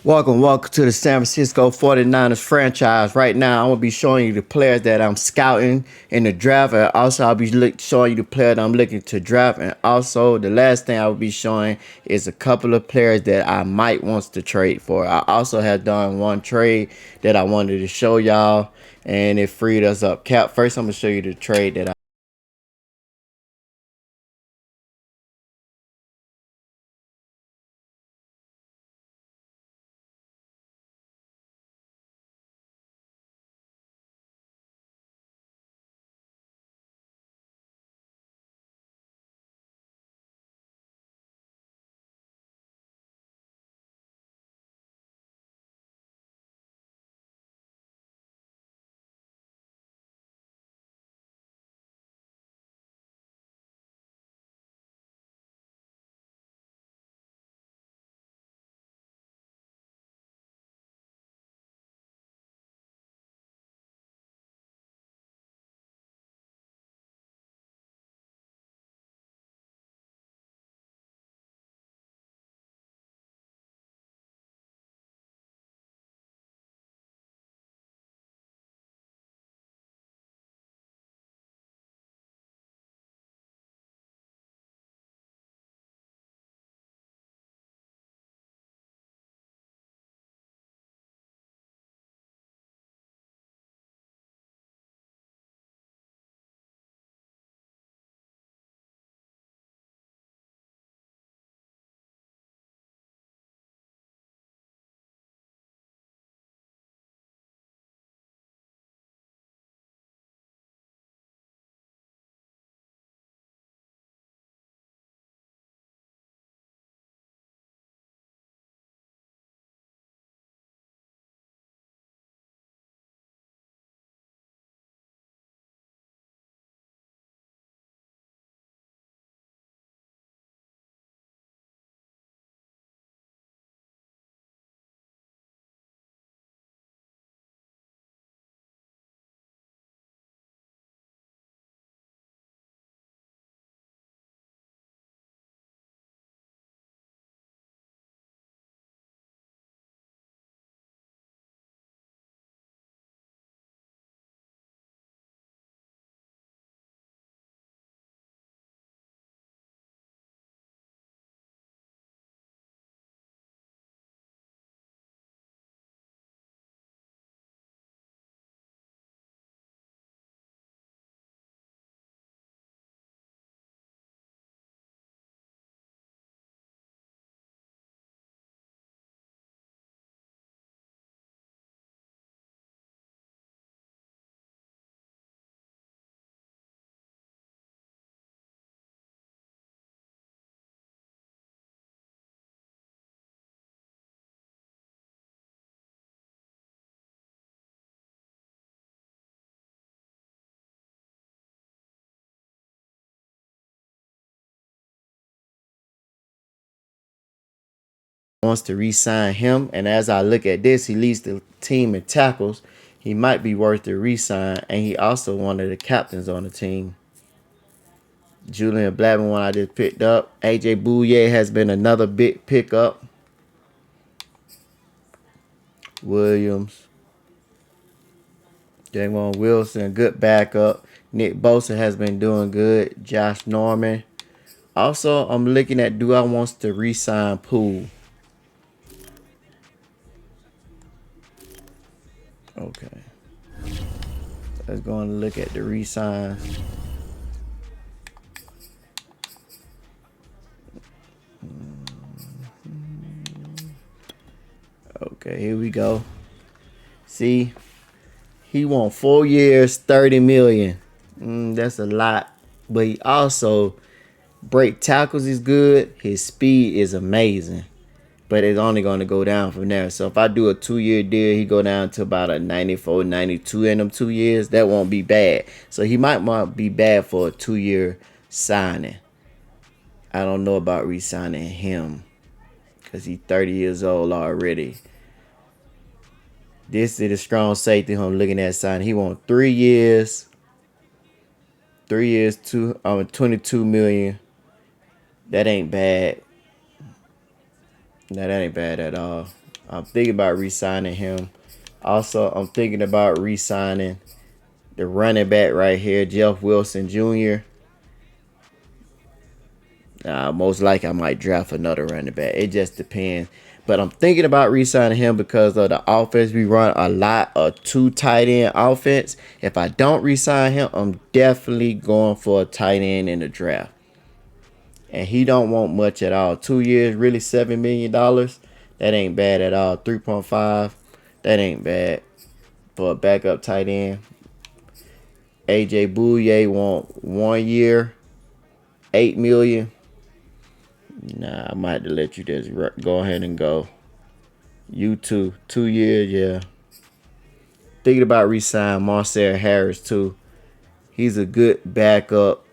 Welcome to the San Francisco 49ers franchise. Right now, I'm going to be showing you the players that I'm scouting in the draft. And also, I'll be showing you the player that I'm looking to draft. And also, the last thing I will be showing is a couple of players that I might want to trade for. I also have done one trade that I wanted to show y'all, and it freed us up cap. First, I'm going to show you the trade that I wants to re-sign him. And as I look at this, he leads the team in tackles. He might be worth the re-sign, and he also one of the captains on the team. Julian Blackman, one I just picked up. AJ Bouye has been another big pickup. Williams, Javon Wilson, good backup. Nick Bosa has been doing good. Josh Norman. Also, I'm looking at do I want to re-sign Poole? Okay. Let's go and look at the re-signs. Okay, here we go. See, he won 4 years, 30 million. That's a lot. But he also break tackles is good. His speed is amazing. But it's only going to go down from there. So if I do a 2-year deal, he go down to about a 94, 92 in them 2 years. That won't be bad. So he might be bad for a 2-year signing. I don't know about re-signing him because he's 30 years old already. This is a strong safety I'm looking at signing. He won 3 years. 3 years, 22 million. That ain't bad. No, that ain't bad at all. I'm thinking about re-signing him. Also, I'm thinking about re-signing the running back right here, Jeff Wilson Jr. Most likely, I might draft another running back. It just depends. But I'm thinking about re-signing him because of the offense. We run a lot of two tight end offense. If I don't re-sign him, I'm definitely going for a tight end in the draft. And he don't want much at all. 2 years, really $7 million. That ain't bad at all. 3.5. That ain't bad for a backup tight end. AJ Bouye want 1 year, 8 million. Nah, I might have to let you just go ahead and go. You too. 2 years, yeah. Thinking about re-signing Marcel Harris too. He's a good backup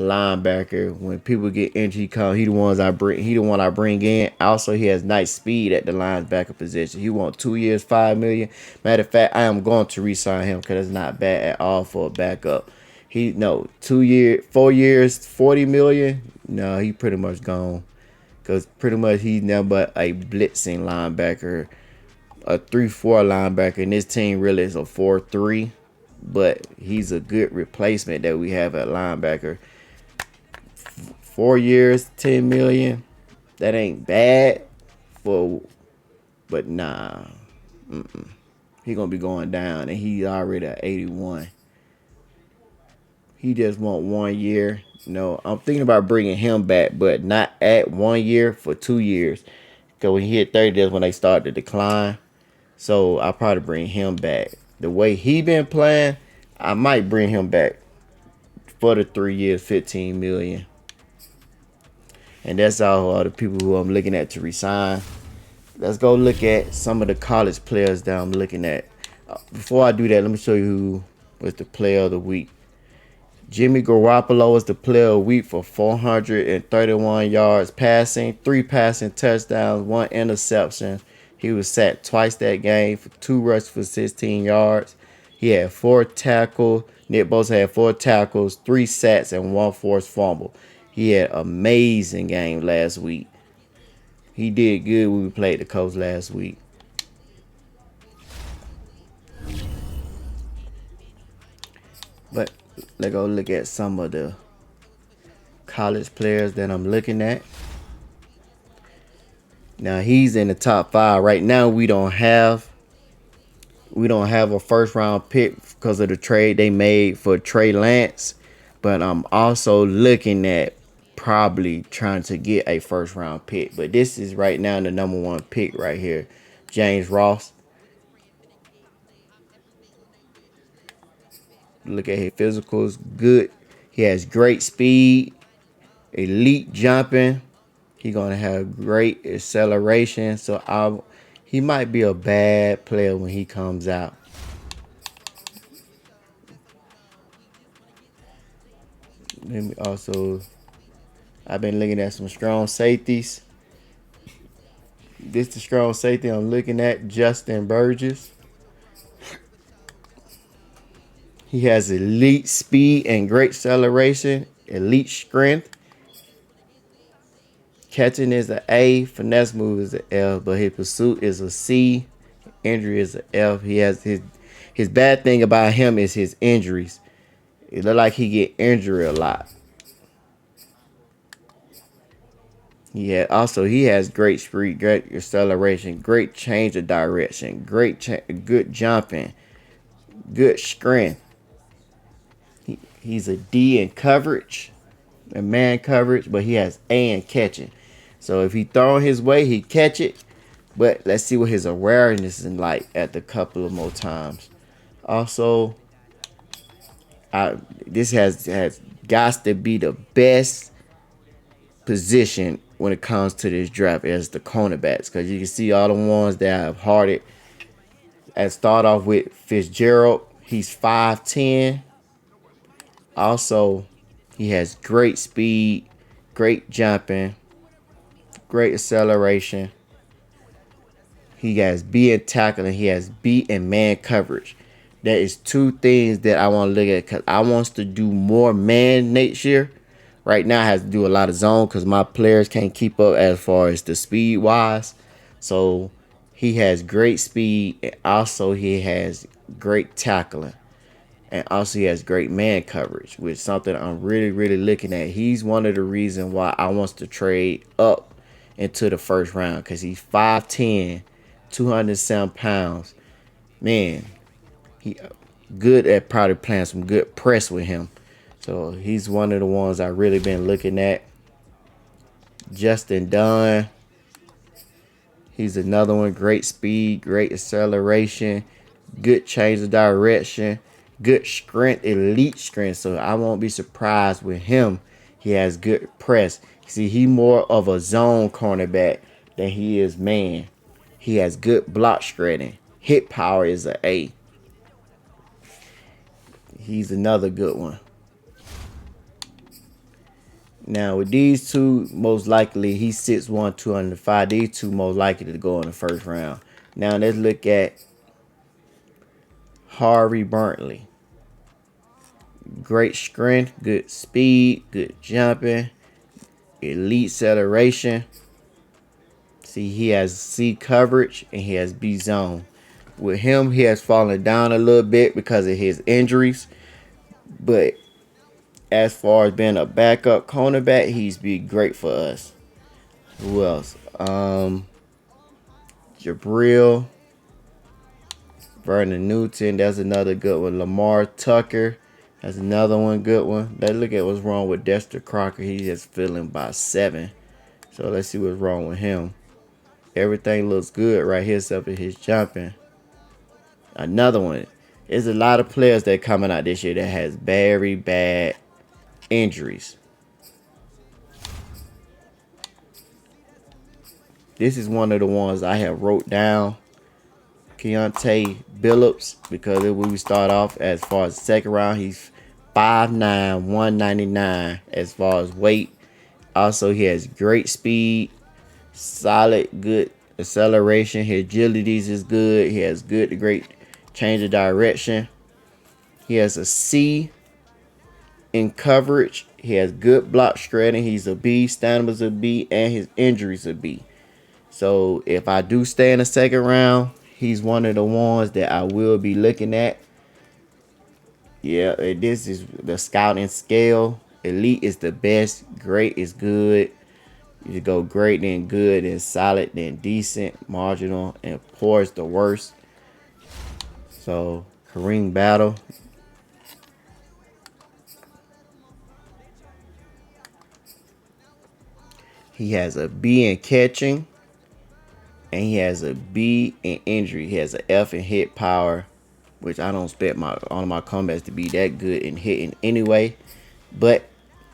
linebacker. When people get injured, he the ones I bring. He the one I bring in. Also, he has nice speed at the linebacker position. He wants 2 years, 5 million. Matter of fact, I am going to re-sign him because it's not bad at all for a backup. 2 years, 4 years, 40 million. No, he pretty much gone. Because pretty much he's now but a blitzing linebacker, a 3-4 linebacker, and this team really is a 4-3. But he's a good replacement that we have at linebacker. 4 years, 10 million. That ain't bad for, but nah, he gonna be going down, and he already at 81. He just want 1 year. No, I'm thinking about bringing him back, but not at 1 year for 2 years. Cause when he hit 30, that's when they start to decline. So I'll probably bring him back. The way he been playing, I might bring him back for the 3 years, 15 million. And that's all the people who I'm looking at to resign. Let's go look at some of the college players that I'm looking at. Before I do that, let me show you who was the player of the week. Jimmy Garoppolo was the player of the week for 431 yards passing, 3 passing touchdowns, 1 interception. He was sacked twice that game for 2 rushes for 16 yards. He had 4 tackles. Nick Bosa had 4 tackles, 3 sacks, and 1 forced fumble. He had an amazing game last week. He did good when we played the Colts last week. But let's go look at some of the college players that I'm looking at. Now he's in the top 5. Right now we don't have a first round pick because of the trade they made for Trey Lance. But I'm also looking at probably trying to get a first round pick. But this is right now the number 1 pick right here. James Ross. Look at his physicals. Good. He has great speed, elite jumping. He's gonna have great acceleration. So he might be a bad player when he comes out. Let me also, I've been looking at some strong safeties. This is the strong safety I'm looking at, Justin Burgess. He has elite speed and great acceleration, elite strength. Catching is an A, finesse move is an F, but his pursuit is a C, injury is an F. He has his bad thing about him is his injuries. It look like he get injured a lot. He has great speed, great acceleration, great change of direction, good jumping, good strength. He's a D in coverage, and man coverage, but he has A in catching. So if he throw his way, he catch it. But let's see what his awareness is like at the couple of more times. Also, this has got to be the best position when it comes to this draft as the cornerbacks, because you can see all the ones that have hearted. And start off with Fitzgerald. He's 5'10". Also, he has great speed, great jumping, great acceleration. He has B in tackling. He has B in man coverage. That is 2 things that I want to look at because I want to do more man next year. Right now, I have to do a lot of zone because my players can't keep up as far as the speed wise. So He has great speed, and also he has great tackling. And also he has great man coverage, which is something I'm really, really looking at. He's one of the reasons why I want to trade up into the first round, because he's 5'10", 207 pounds. Man, he good at probably playing some good press with him. So he's one of the ones I really been looking at. Justin Dunn, he's another one. Great speed, great acceleration, good change of direction, good strength, elite strength. So I won't be surprised with him. He has good press. See, he more of a zone cornerback than he is man. He has good block shredding. Hit power is an A. He's another good one. Now with these two, most likely he 6'1", 205. These two most likely to go in the first round. Now let's look at Harvey Burnley. Great strength, good speed, good jumping, elite acceleration. See, he has C coverage and he has B zone. With him, he has fallen down a little bit because of his injuries. But as far as being a backup cornerback, he's be great for us. Who else? Jabril, Vernon Newton, that's another good one. Lamar Tucker, that's another one good one. Let's look at what's wrong with Dexter Crocker. He is feeling by 7. So let's see what's wrong with him. Everything looks good right here except for his jumping. Another one. There's a lot of players that coming out this year that has very bad injuries. This is one of the ones I have wrote down. Keantay Billups, because when we start off as far as the second round, he's 5'9", 199 as far as weight. Also, he has great speed, solid, good acceleration. His agilities is good. He has good to great change of direction. He has a C in coverage. He has good block shredding. He's a B. Stamina's a B, and his injuries a B. So if I do stay in the second round, he's one of the ones that I will be looking at. Yeah, this is the scouting scale. Elite is the best. Great is good. You go great, then good, then solid, then decent, marginal, and poor is the worst. So Kareem Battle. He has a B in catching. And he has a B in injury. He has an F in hit power, which I don't expect all of my comebacks to be that good in hitting anyway. But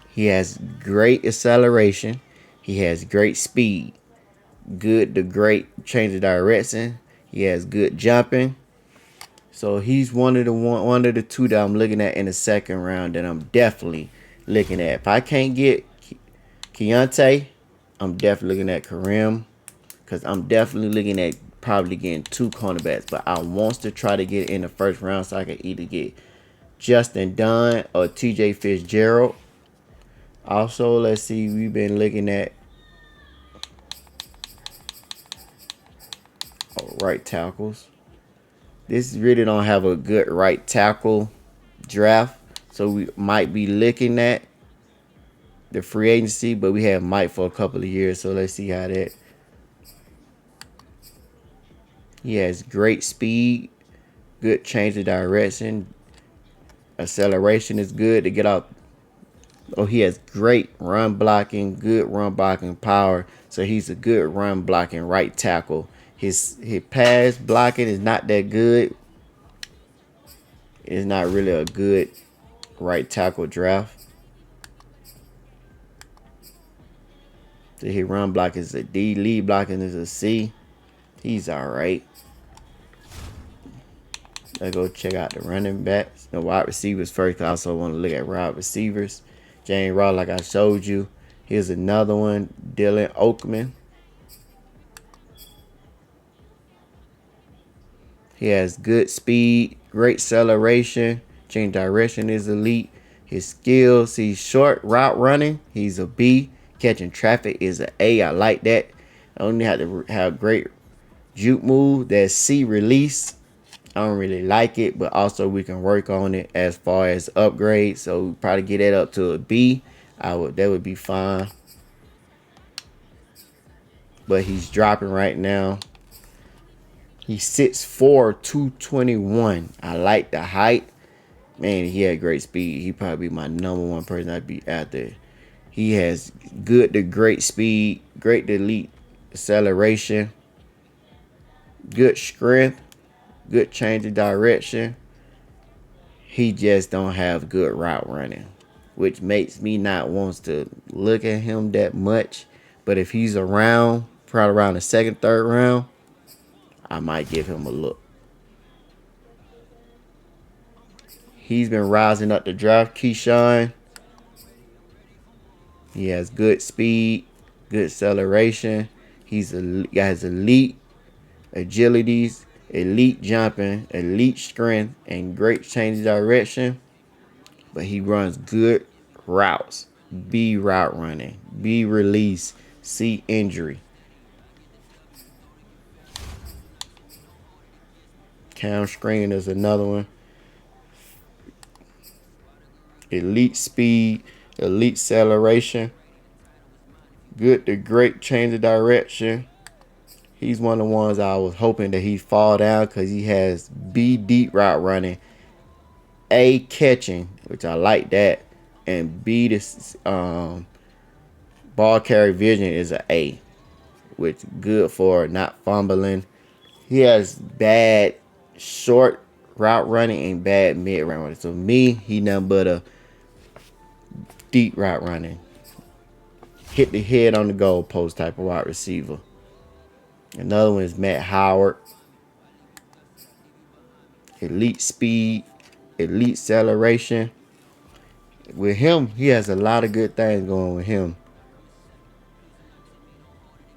he has great acceleration. He has great speed. Good to great change of direction. He has good jumping. So he's one of the two that I'm looking at in the second round that I'm definitely looking at. If I can't get Keantay, I'm definitely looking at Kareem. Because I'm definitely looking at probably getting 2 cornerbacks. But I want to try to get in the first round so I can either get Justin Dunn or TJ Fitzgerald. Also, let's see. We've been looking at right tackles. This really don't have a good right tackle draft. So we might be looking at the free agency. But we have Mike for a couple of years. So let's see how that. He has great speed, good change of direction. Acceleration is good to get out. Oh, he has great run blocking, good run blocking power. So he's a good run blocking right tackle. His pass blocking is not that good. It's not really a good right tackle draft. So his run block is a D, lead blocking is a C. He's all right. Let's go check out the running backs, the wide receivers first. I also want to look at wide receivers. James Ross, like I showed you. Here's another one, Dylan Oakman. He has good speed, great acceleration, change direction is elite. His skills, he's short route running. He's a B. Catching traffic is an A. I like that. I only have to have great Juke move, that C release. I don't really like it, but also we can work on it as far as upgrades. So probably get that up to a B. That would be fine. But he's dropping right now. He's 6'4", 221. I like the height. Man, he had great speed. He probably be my number one person I'd be after. He has good to great speed, great to elite acceleration, good strength, good change of direction. He just don't have good route running, which makes me not want to look at him that much. But if he's around, probably around the second, third round, I might give him a look. He's been rising up the draft. Keyshawn. He has good speed, good acceleration. He has elite agilities, elite jumping, elite strength, and great change of direction. But he runs good routes. B route running, B release, C injury. Cam screen is another one. Elite speed, elite acceleration, good to great change of direction. He's one of the ones I was hoping that he'd fall down because he has B deep route running, A catching, which I like that, and B the ball carry vision is an A, which good for not fumbling. He has bad short route running and bad mid route running. So me, he nothing but a deep route running, hit the head on the goal post type of wide receiver. Another one is Matt Howard. Elite speed, elite acceleration. With him, he has a lot of good things going with him.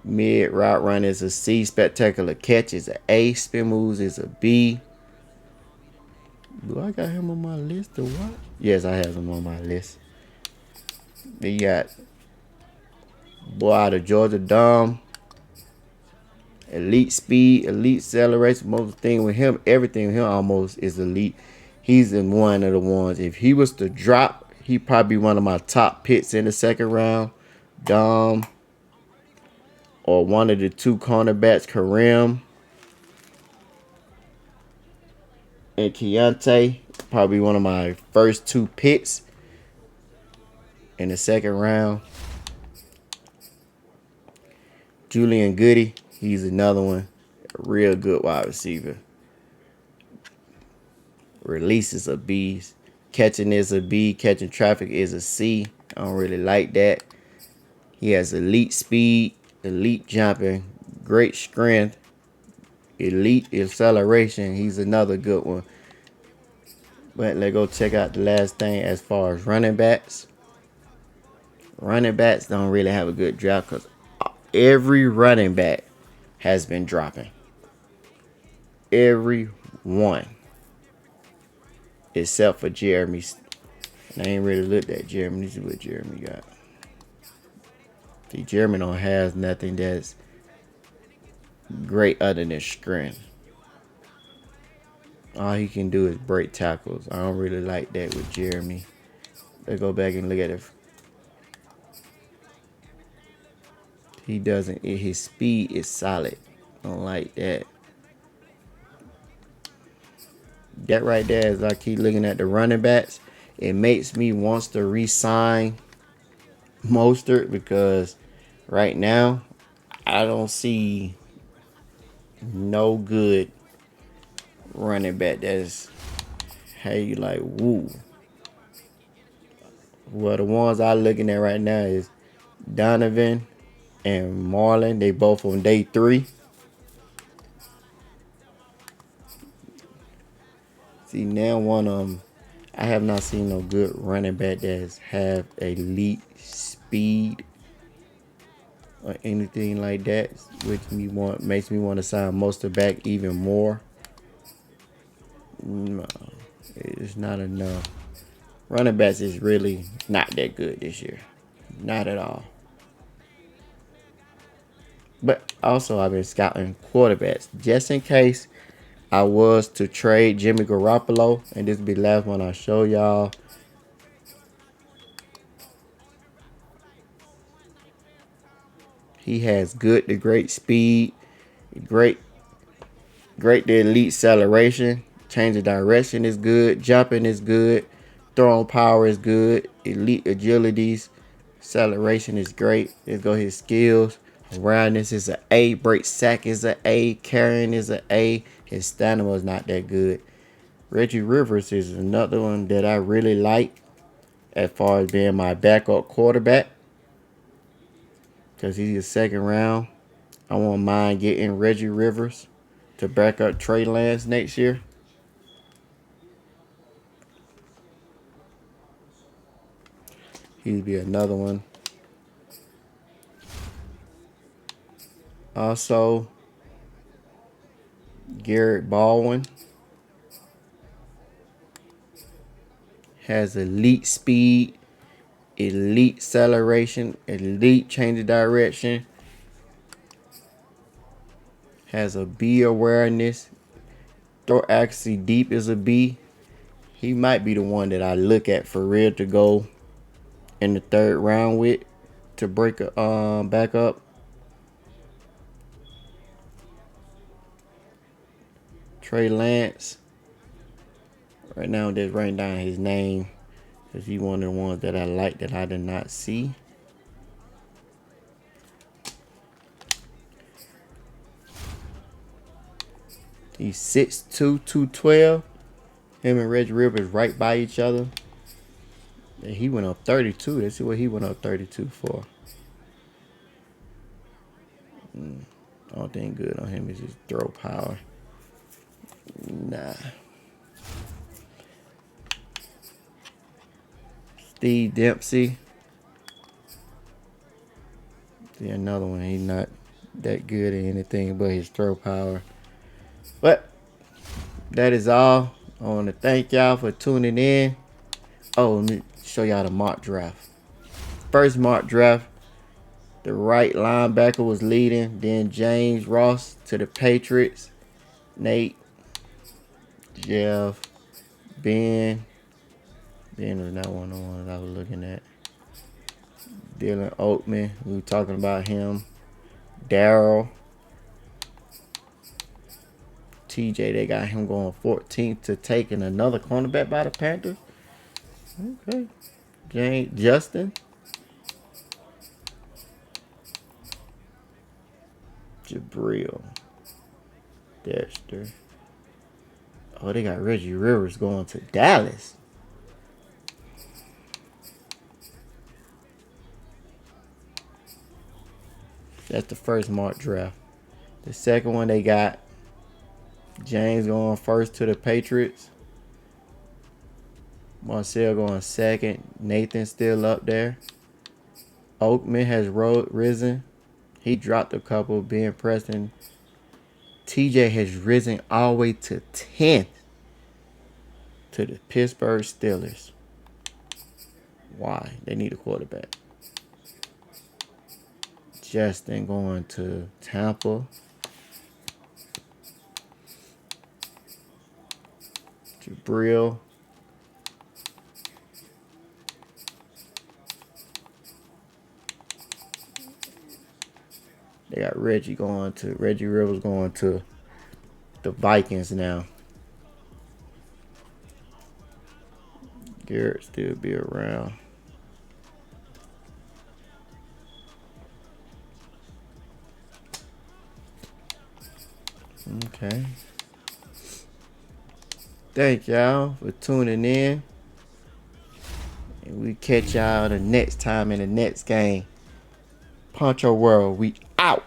Mid route run is a C. Spectacular catch is an A. Spin moves is a B. Do I got him on my list or what? Yes, I have him on my list. Then you got boy out of Georgia, Dom. Elite speed, elite acceleration. Most thing with him, everything with him almost is elite. He's in one of the ones. If he was to drop, he probably one of my top picks in the second round. Dom. Or one of the two cornerbacks, Kareem and Keantay. Probably one of my first two picks in the second round. Julian Goody, he's another one. A real good wide receiver. Releases a B. Catching is a B. Catching traffic is a C. I don't really like that. He has elite speed, elite jumping, great strength, elite acceleration. He's another good one. But let's go check out the last thing as far as running backs. Running backs don't really have a good draft because every running back has been dropping. Every one. Except for Jeremy. And I ain't really looked at Jeremy. This is what Jeremy got. See, Jeremy don't have nothing that's great other than strength. All he can do is break tackles. I don't really like that with Jeremy. Let's go back and look at it. He doesn't. His speed is solid. I don't like that. That right there, as I keep looking at the running backs, it makes me want to re-sign Mostert because right now I don't see no good running back that's hey you like woo. Well, the ones I'm looking at right now is Donovan and Marlon. They both on day 3. See, now one of them, I have not seen no good running back that have elite speed or anything like that, which makes me want to sign Mostert back even more. No, it's not enough. Running backs is really not that good this year. Not at all. But also, I've been scouting quarterbacks just in case I was to trade Jimmy Garoppolo, and this will be the last one I'll show y'all. He has good to great speed, great to elite acceleration, change of direction is good, jumping is good, throwing power is good, elite agilities, acceleration is great. Let's go his skills. Awareness is an A, break sack is an A, carrying is an A. His stamina is not that good. Reggie Rivers is another one that I really like as far as being my backup quarterback, because he's a second round. I won't mind getting Reggie Rivers to back up Trey Lance next year. He'd be another one. Also, Garrett Baldwin has elite speed, elite acceleration, elite change of direction, has a B awareness, throw accuracy deep is a B. He might be the one that I look at for real to go in the third round with to break a back up. Trey Lance. Right now, I'm just writing down his name because he's one of the ones that I like that I did not see. He's 6'2", 212. Him and Reggie Rivers right by each other. And he went up 32. Let's see what he went up 32 for. Only thing good on him is his throw power. Nah. Steve Dempsey. See, another one. He's not that good at anything but his throw power. But that is all. I want to thank y'all for tuning in. Oh, let me show y'all the mock draft. First mock draft, the right linebacker was leading. Then James Ross to the Patriots. Nate, Jeff, Ben. Ben was not one of the ones I was looking at. Dylan Oatman, we were talking about him. Darryl. TJ, they got him going 14th to taking another cornerback by the Panthers. Okay. Justin. Jabril. Dexter. Oh, they got Reggie Rivers going to Dallas. That's the first mock draft. The second one, they got James going first to the Patriots. Marcel going second. Nathan still up there. Oakman has risen. He dropped a couple. Ben Preston. TJ has risen all the way to 10th to the Pittsburgh Steelers. Why? They need a quarterback. Justin going to Tampa. Jabril. They got Reggie Rivers going to the Vikings now. Garrett still be around. Okay. Thank y'all for tuning in. And we catch y'all the next time in the next game. Poncho World, we out.